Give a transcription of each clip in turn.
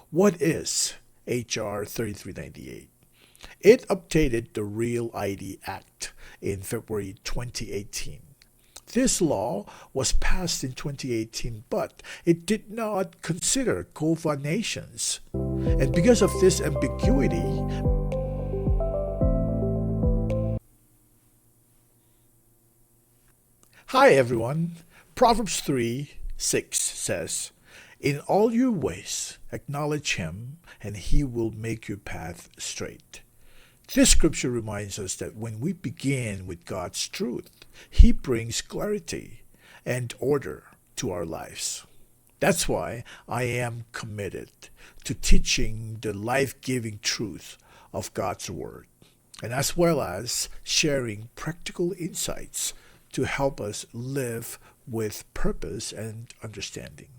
What is H.R. 3398? It updated the Real ID Act in February 2018. This law was passed in 2018, but it did not consider COFA nations. And because of this ambiguity, hi everyone, Proverbs 3:6 says, "In all your ways acknowledge him, and he will make your path straight." This scripture reminds us that when we begin with God's truth, he brings clarity and order to our lives. That's why I am committed to teaching the life-giving truth of God's Word, and as well as sharing practical insights to help us live with purpose and understanding.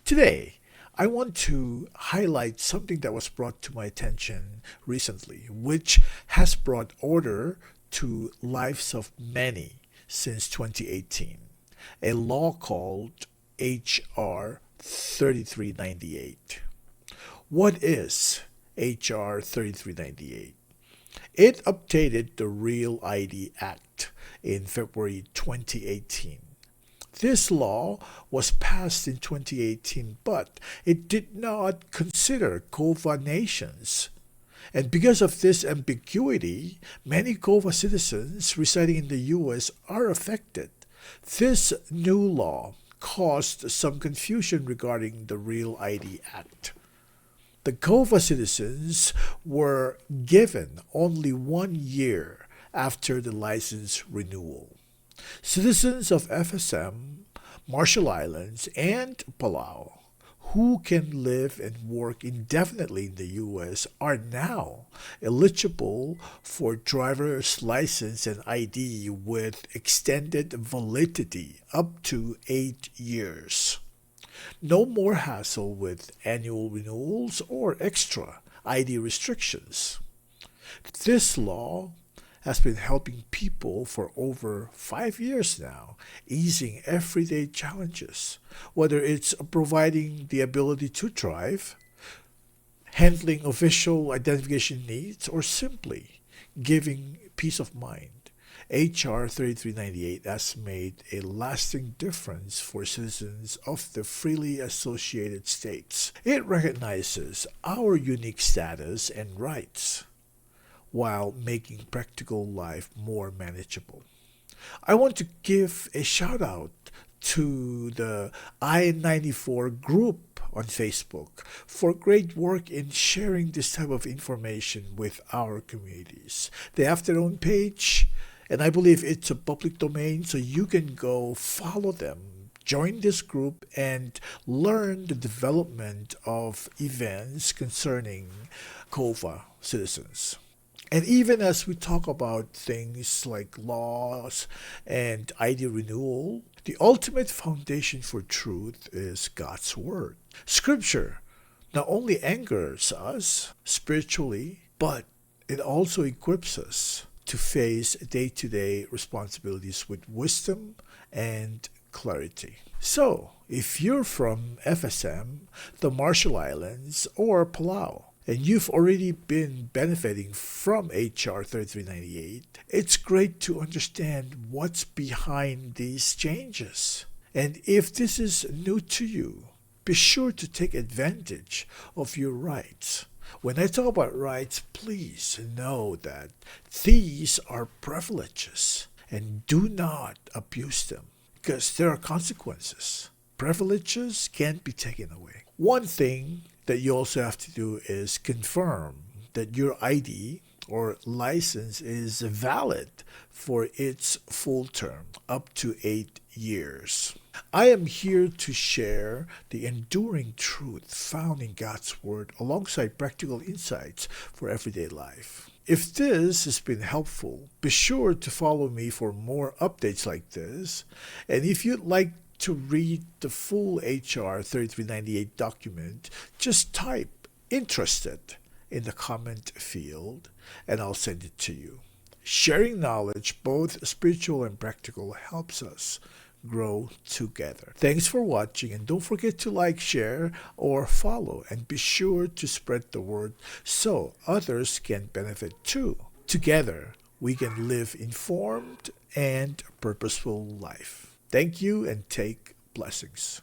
Today, I want to highlight something that was brought to my attention recently, which has brought order to lives of many since 2018. A law called H.R. 3398. What is H.R. 3398? It updated the Real ID Act in February 2018. This law was passed in 2018, but it did not consider COFA nations. And because of this ambiguity, many COFA citizens residing in the U.S. are affected. This new law caused some confusion regarding the Real ID Act. The COFA citizens were given only 1 year after the license renewal. Citizens of FSM, Marshall Islands, and Palau who can live and work indefinitely in the U.S. are now eligible for driver's license and ID with extended validity up to 8 years. No more hassle with annual renewals or extra ID restrictions. This law has been helping people for over 5 years now, easing everyday challenges, whether it's providing the ability to drive, handling official identification needs, or simply giving peace of mind. H.R. 3398 has made a lasting difference for citizens of the freely associated states. It recognizes our unique status and rights while making practical life more manageable. I want to give a shout out to the I-94 group on Facebook for great work in sharing this type of information with our communities. They have their own page, and I believe it's a public domain, so you can go follow them, join this group, and learn the development of events concerning COFA citizens. And even as we talk about things like laws and ID renewal, the ultimate foundation for truth is God's Word. Scripture not only anchors us spiritually, but it also equips us to face day-to-day responsibilities with wisdom and clarity. So, if you're from FSM, the Marshall Islands, or Palau, and you've already been benefiting from H.R. 3398, it's great to understand what's behind these changes. And if this is new to you, be sure to take advantage of your rights. When I talk about rights, please know that these are privileges and do not abuse them because there are consequences. Privileges can't be taken away. One thing that you also have to do is confirm that your ID or license is valid for its full term, up to 8 years. I am here to share the enduring truth found in God's Word alongside practical insights for everyday life. If this has been helpful, be sure to follow me for more updates like this. And if you'd like to read the full H.R. 3398 document, just type "interested" in the comment field and I'll send it to you. Sharing knowledge, both spiritual and practical, helps us grow together. Thanks for watching, and don't forget to like, share, or follow, and be sure to spread the word so others can benefit too. Together, we can live informed and purposeful life. Thank you and take blessings.